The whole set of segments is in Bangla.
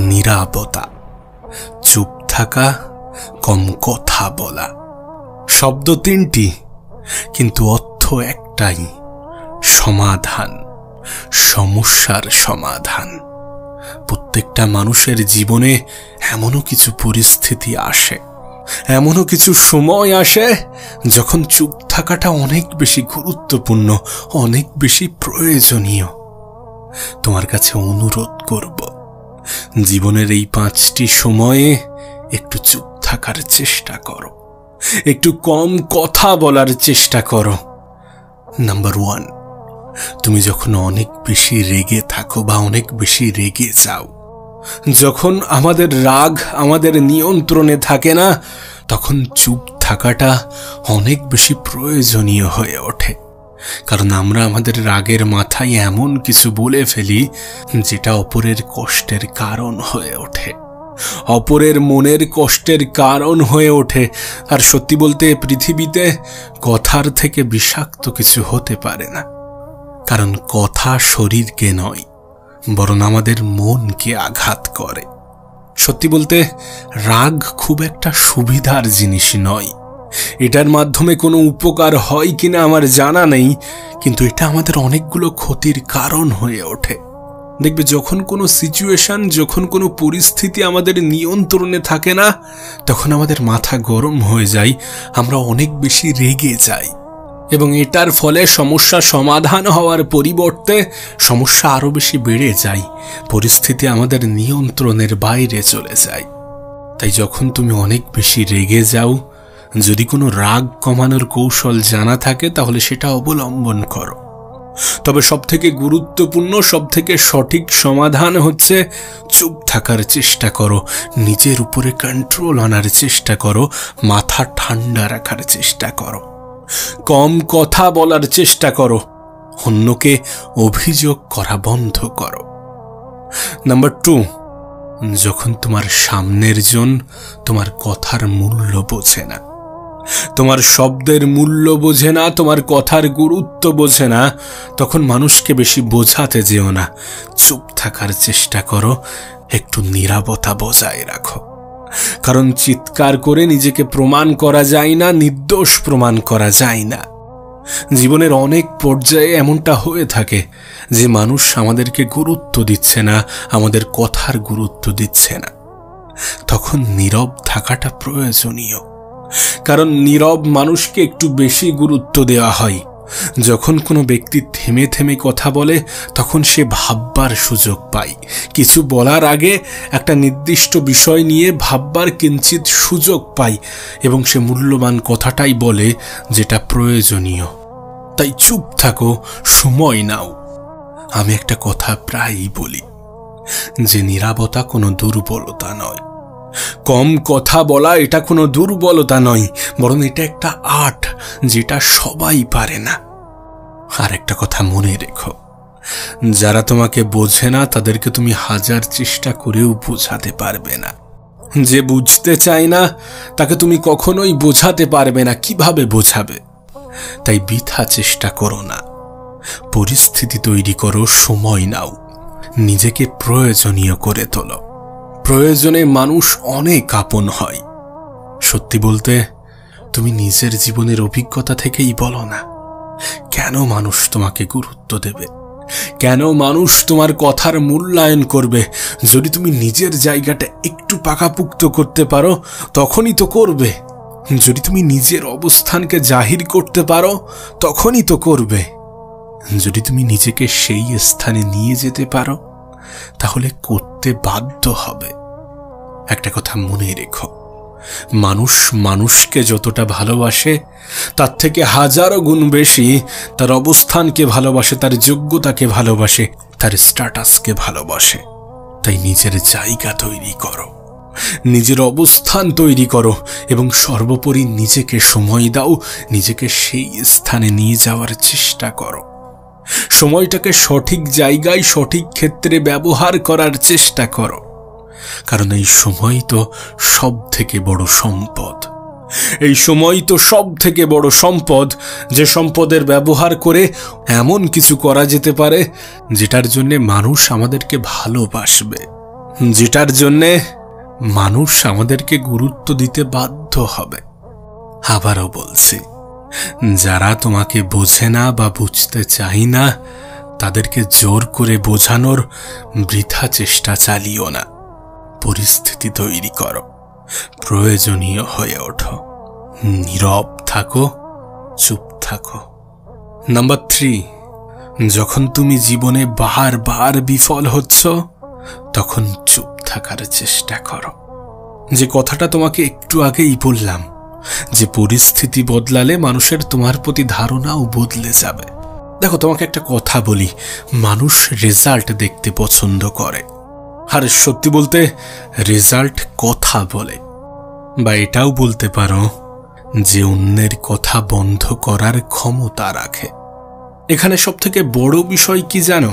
নীরবতা, চুপ থাকা, কম কথা বলা। শব্দ তিনটি, কিন্তু অর্থ একটাই, সমাধান, সমস্যার সমাধান। প্রত্যেকটা মানুষের জীবনে এমনও কিছু পরিস্থিতি আসে, এমনও কিছু সময় আসে যখন চুপ থাকাটা অনেক বেশি গুরুত্বপূর্ণ, অনেক বেশি প্রয়োজনীয়। তোমার কাছে অনুরোধ করব, জীবনের এই 5টি সময়ে একটু চুপ থাকার চেষ্টা করো, একটু কম কথা বলার চেষ্টা করো। নাম্বার 1, তুমি যখন অনেক বেশি রেগে থাকো বা অনেক বেশি রেগে যাও, যখন আমাদের রাগ আমাদের নিয়ন্ত্রণে থাকে না, তখন চুপ থাকাটা অনেক বেশি প্রয়োজনীয় হয়ে ওঠে। কারণ আমরা আমাদের রাগের মাথায় এমন কিছু বলে ফেলি যেটা অপরের কষ্টের কারণ হয়ে ওঠে, অপরের মনের কষ্টের কারণ হয়ে ওঠে। আর সত্যি বলতে পৃথিবীতে কথার থেকে বিষাক্ত কিছু হতে পারে না, কারণ কথা শরীরকে নয়, বরং আমাদের মনকে আঘাত করে। সত্যি বলতে রাগ খুব একটা সুবিধার জিনিস নয়। এটার মাধ্যমে কোনো উপকার হয় কিনা আমার জানা নেই, কিন্তু এটা আমাদের অনেকগুলো ক্ষতির কারণ হয়ে ওঠে। দেখবে যখন কোনো সিচুয়েশন, যখন কোনো পরিস্থিতি আমাদের নিয়ন্ত্রণে থাকে না, তখন আমাদের মাথা গরম হয়ে যায়, আমরা অনেক বেশি রেগে যাই, এবং এটার ফলে সমস্যা সমাধান হওয়ার পরিবর্তে সমস্যা আরো বেশি বেড়ে যায়, পরিস্থিতি আমাদের নিয়ন্ত্রণের বাইরে চলে যায়। তাই যখন তুমি অনেক বেশি রেগে যাও, যদি কোনো রাগ কমানোর কৌশল জানা থাকে তাহলে সেটা অবলম্বন করো। তবে সবথেকে গুরুত্বপূর্ণ, সবথেকে সঠিক সমাধান হচ্ছে চুপ থাকার চেষ্টা করো, নিজের উপরে কন্ট্রোল আনার চেষ্টা করো, মাথা ঠান্ডা রাখার চেষ্টা করো, কম কথা বলার চেষ্টা করো, অন্যকে অভিযোগ করা বন্ধ করো। নাম্বার 2, যখন তোমার সামনের জন তোমার কথার মূল্য বোঝে না, তোমার শব্দের মূল্য বোঝে না, তোমার কথার গুরুত্ব বোঝে না, তখন মানুষকে বেশি বোঝাতে যেও না, চুপ থাকার চেষ্টা করো, একটু নীরবতা বজায় রাখো। কারণ চিৎকার করে নিজেকে প্রমাণ করা যায় না, নির্দোষ প্রমাণ করা যায় না। জীবনের অনেক পর্যায়ে এমনটা হয়ে থাকে যে মানুষ আমাদেরকে গুরুত্ব দিচ্ছে না, আমাদের কথার গুরুত্ব দিচ্ছে না, তখন নীরব থাকাটা প্রয়োজনীয়। কারণ নীরব মানুষকে একটু বেশি গুরুত্ব দেওয়া হয়। যখন কোনো ব্যক্তি থেমে থেমে কথা বলে, তখন সে ভাববার সুযোগ পায়, কিছু বলার আগে একটা নির্দিষ্ট বিষয় নিয়ে ভাববার কিঞ্চিত সুযোগ পায়, এবং সে মূল্যবান কথাটাই বলে যেটা প্রয়োজনীয়। তাই চুপ থাকো, সময় নাও। আমি একটা কথা প্রায়ই বলি যে নীরবতা কোনো দুর্বলতা নয়, কম কথা বলা এটা কোনো দুর্বলতা নয়, বরং এটা একটা আর্ট যেটা সবাই পারে না। আর একটা কথা মনে রেখো, যারা তোমাকে বোঝে না তাদেরকে তুমি 1000 চেষ্টা করেও বোঝাতে পারবে না। যে বুঝতে চায় না তাকে তুমি কখনোই বোঝাতে পারবে না, কিভাবে বোঝাবে? তাই বৃথা চেষ্টা করো না, পরিস্থিতি তৈরি করো, সময় নাও, নিজেকে প্রয়োজনীয় করে তোলো। প্রয়োজনে মানুষ অনেক আপন হয়। সত্যি বলতে তুমি নিজের জীবনের অভিজ্ঞতা থেকেই বলো না, কেন মানুষ তোমাকে গুরুত্ব দেবে, কেন মানুষ তোমার কথার মূল্যায়ন করবে? যদি তুমি নিজের জায়গাটা একটু পাকাপুক্ত করতে পারো তখনই তো করবে। যদি তুমি নিজের অবস্থানকে জাহির করতে পারো তখনই তো করবে। যদি তুমি নিজেকে সেই স্থানে নিয়ে যেতে পারো তাহলে করতে বাধ্য হবে। একটা কথা মনে রেখো, মানুষ মানুষকে যতটা ভালোবাসে তার থেকে 1000 গুণ বেশি তার অবস্থানকে ভালোবাসে, তার যোগ্যতাকে ভালোবাসে, তার স্ট্যাটাসকে ভালোবাসে। তাই নিজের জায়গা তৈরি করো, নিজের অবস্থান তৈরি করো, এবং সর্বোপরি নিজেকে সময় দাও, নিজেকে সেই স্থানে নিয়ে যাওয়ার চেষ্টা করো। সময়টাকে সঠিক জায়গায় সঠিক ক্ষেত্রে ব্যবহার করার চেষ্টা করো, কারণ এই সময় তো সব থেকে বড় সম্পদ। এই সময় তো সব থেকে বড় সম্পদ, যে সম্পদের ব্যবহার করে এমন কিছু করা যেতে পারে যেটার জন্য মানুষ আমাদেরকে ভালোবাসবে, যেটার জন্যে মানুষ আমাদেরকে গুরুত্ব দিতে বাধ্য হবে। আবারও বলছি, যারা তোমাকে বোঝে না বা বুঝতে চাই না, তাদেরকে জোর করে বোঝানোর বৃথা চেষ্টা চালিও না। পরিস্থিতি তৈরি করো, প্রয়োজনীয় হয়ে ওঠো, নীরব থাকো, চুপ থাকো। নাম্বার 3, যখন তুমি জীবনে বারবার বিফল হচ্ছ, তখন চুপ থাকার চেষ্টা করো। যে কথাটা তোমাকে একটু আগেই বললাম, যে পরিস্থিতি বদলালে মানুষের তোমার প্রতি ধারণাও বদলে যাবে। দেখো, তোমাকে একটা কথা বলি, মানুষ রেজাল্ট দেখতে পছন্দ করে, আর সত্যি বলতে রেজাল্ট কথা বলে। বা এটাও বলতে পারো যে অন্যের কথা বন্ধ করার ক্ষমতা রাখে। এখানে সবথেকে বড় বিষয় কি জানো?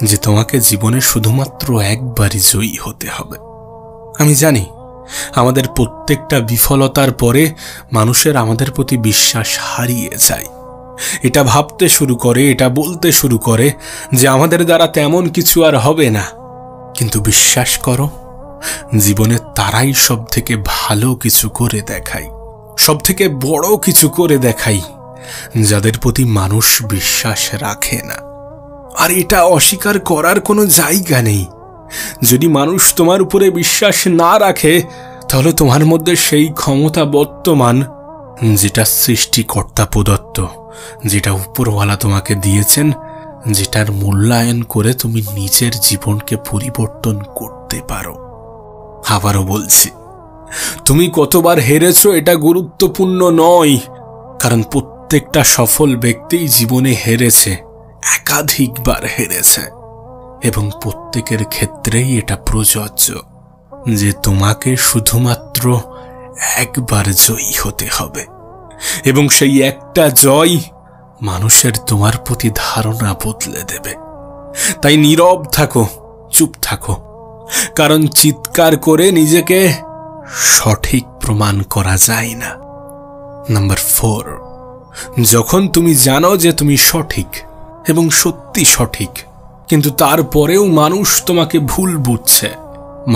যে তোমাকে জীবনে শুধুমাত্র একবারই জয়ী হতে হবে। আমি জানি আমাদের প্রত্যেকটা বিফলতার পরে মানুষের আমাদের প্রতি বিশ্বাস হারিয়ে যায়। এটা ভাবতে শুরু করে, এটা বলতে শুরু করে যে আমাদের দ্বারা তেমন কিছু আর হবে না। কিন্তু বিশ্বাস করো, জীবনে তারাই সব থেকে ভালো কিছু করে দেখায়, সব থেকে বড় কিছু করে দেখায়, যাদের প্রতি মানুষ বিশ্বাস রাখে না। আর এটা অস্বীকার করার কোনো জায়গা নেই। যদি মানুষ তোমার উপরে বিশ্বাস না রাখে, তাহলে তোমার মধ্যে সেই ক্ষমতা বর্তমান, যেটা সৃষ্টিকর্তা প্রদত্ত, যেটা উপরওয়ালা তোমাকে দিয়েছেন, যেটার মূল্যায়ন করে তুমি নিজের জীবনকে পরিবর্তন করতে পারো। আবারও বলছি, তুমি কতবার হেরেছো এটা গুরুত্বপূর্ণ নয়, কারণ প্রত্যেকটা সফল ব্যক্তি জীবনে হেরেছে, একাধিকবার হেরেছে, এবং প্রত্যেকের ক্ষেত্রেই এটা প্রযোজ্য যে তোমাকে শুধুমাত্র একবার জয়ী হতে হবে, এবং সেই একটা জয় মানুষের তোমার প্রতি ধারণা বদলে দেবে। তাই নীরব থাকো, চুপ থাকো, কারণ চিৎকার করে নিজেকে সঠিক প্রমাণ করা যায় না। নাম্বার 4, যখন তুমি জানো যে তুমি সঠিক এবং সত্যি সঠিক, কিন্তু তারপরেও মানুষ তোমাকে ভুল বুঝছে,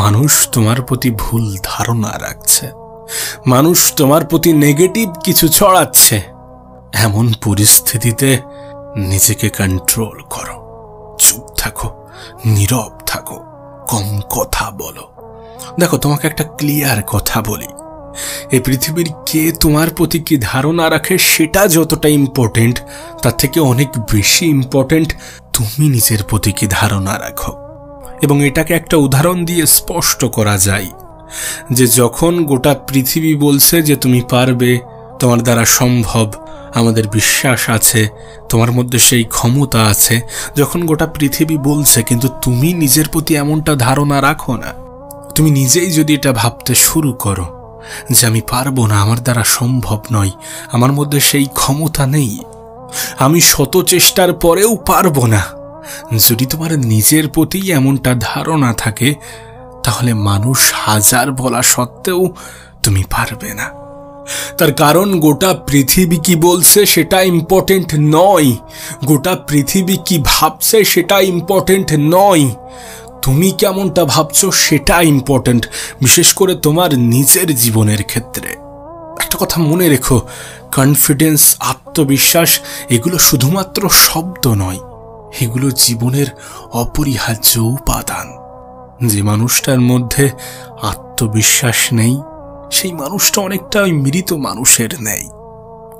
মানুষ তোমার প্রতি ভুল ধারণা রাখছে, মানুষ তোমার প্রতি নেগেটিভ কিছু ছড়াচ্ছে, এমন পরিস্থিতিতে নিজেকে কন্ট্রোল করো, চুপ থাকো, নীরব থাকো, কম কথা বলো। দেখো, তোমাকে একটা ক্লিয়ার কথা বলি, এই পৃথিবীর কে তোমার প্রতি কি ধারণা রাখে সেটা যতটা ইম্পর্টেন্ট, তার থেকে অনেক বেশি ইম্পর্টেন্ট তুমি নিজের প্রতি কি ধারণা রাখো। এবং এটাকে একটা উদাহরণ দিয়ে স্পষ্ট করা যায় যে যখন গোটা পৃথিবী বলছে যে তুমি পারবে, তোমার দ্বারা সম্ভব, আমাদের বিশ্বাস আছে, তোমার মধ্যে সেই ক্ষমতা আছে, যখন গোটা পৃথিবী বলছে কিন্তু তুমি নিজের প্রতি এমনটা ধারণা রাখো না, তুমি নিজেই যদি এটা ভাবতে শুরু করো যে আমি পারবো না, আমার দ্বারা সম্ভব নয়, আমার মধ্যে সেই ক্ষমতা নেই, আমি শত চেষ্টার পরেও পারবো না, যদি তোমার নিজের প্রতি এমনটা ধারণা থাকে, তাহলে মানুষ হাজার বলা সত্ত্বেও তুমি পারবে না। তার কারণ গোটা পৃথিবী কি বলছে সেটা ইম্পর্টেন্ট নয়, গোটা পৃথিবী কি ভাবছে সেটা ইম্পর্টেন্ট নয়, তুমি কেমনটা ভাবছো সেটা ইম্পর্টেন্ট, বিশেষ করে তোমার নিজের জীবনের ক্ষেত্রে। একটা কথা মনে রেখো, কনফিডেন্স, আত্মবিশ্বাস এগুলো শুধুমাত্র শব্দ নয়, এগুলো জীবনের অপরিহার্য উপাদান। যে মানুষটার মধ্যে আত্মবিশ্বাস নেই, সেই মানুষটা অনেকটা ওই মৃত মানুষের নেই।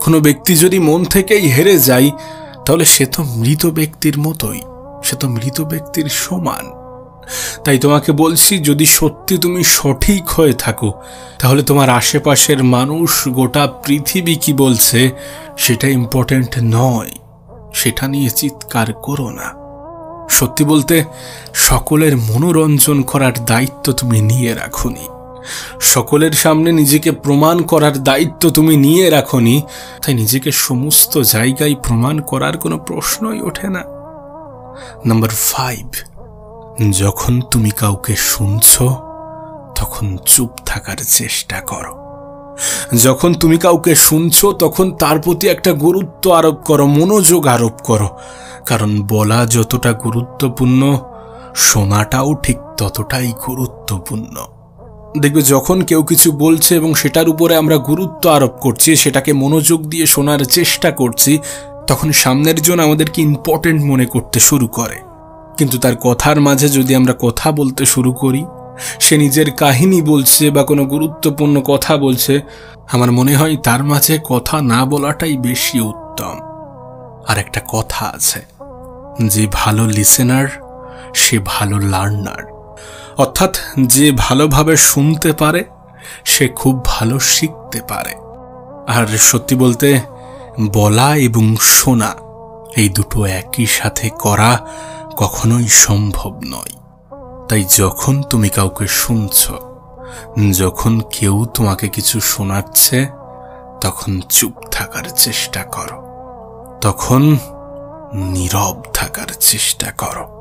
কোনো ব্যক্তি যদি মন থেকেই হেরে যায়, তাহলে সে তো মৃত ব্যক্তির মতোই, সে তো মৃত ব্যক্তির সমান। তাই তোমাকে বলছি, যদি সত্যি তুমি সঠিক হয়ে থাকো, তাহলে তোমার আশেপাশের মানুষ, গোটা পৃথিবী কি বলছে সেটা ইম্পর্টেন্ট নয়, সেটা নিয়ে চিৎকার করো না। সত্যি বলতে, সকলের মনোরঞ্জন করার দায়িত্ব তুমি নিয়ে রাখোনি, সকলের সামনে নিজেকে প্রমাণ করার দায়িত্ব তুমি নিয়ে রাখোনি, তাই নিজেকে সমস্ত জায়গায় প্রমাণ করার কোনো প্রশ্নই ওঠে না। নাম্বার 5, যখন তুমি কাউকে শুনছো তখন চুপ থাকার চেষ্টা করো। যখন তুমি কাউকে শুনছো তখন তার প্রতি একটা গুরুত্ব আরোপ করো, মনোযোগ আরোপ করো, কারণ বলা যতটা গুরুত্বপূর্ণ শোনাটাও ঠিক ততটাই গুরুত্বপূর্ণ। দেখবে যখন কেউ কিছু বলছে এবং সেটার উপরে আমরা গুরুত্ব আরোপ করছি, সেটাকে মনোযোগ দিয়ে শোনার চেষ্টা করছি, তখন সামনের জন আমাদেরকে ইম্পর্টেন্ট মনে করতে শুরু করে। কিন্তু তার কথার মাঝে যদি আমরা কথা বলতে শুরু করি, সে নিজের কাহিনী বলছে বা কোনো গুরুত্বপূর্ণ কথা বলছে, আমার মনে হয় তার মাঝে কথা না বলাটাই বেশি উত্তম। আর একটা কথা আছে, যে ভালো লিসেনার সে ভালো লার্নার। অর্থাৎ যে ভালোভাবে শুনতে পারে সে খুব ভালো শিখতে পারে। আর সত্যি বলতে বলা এবং শোনা এই দুটো একই সাথে করা কখনোই সম্ভব নয়। তাই যখন তুমি কাউকে শুনছ, যখন কেউ তোমাকে কিছু শোনাচ্ছে, তখন চুপ থাকার চেষ্টা করো, তখন নীরব থাকার চেষ্টা করো।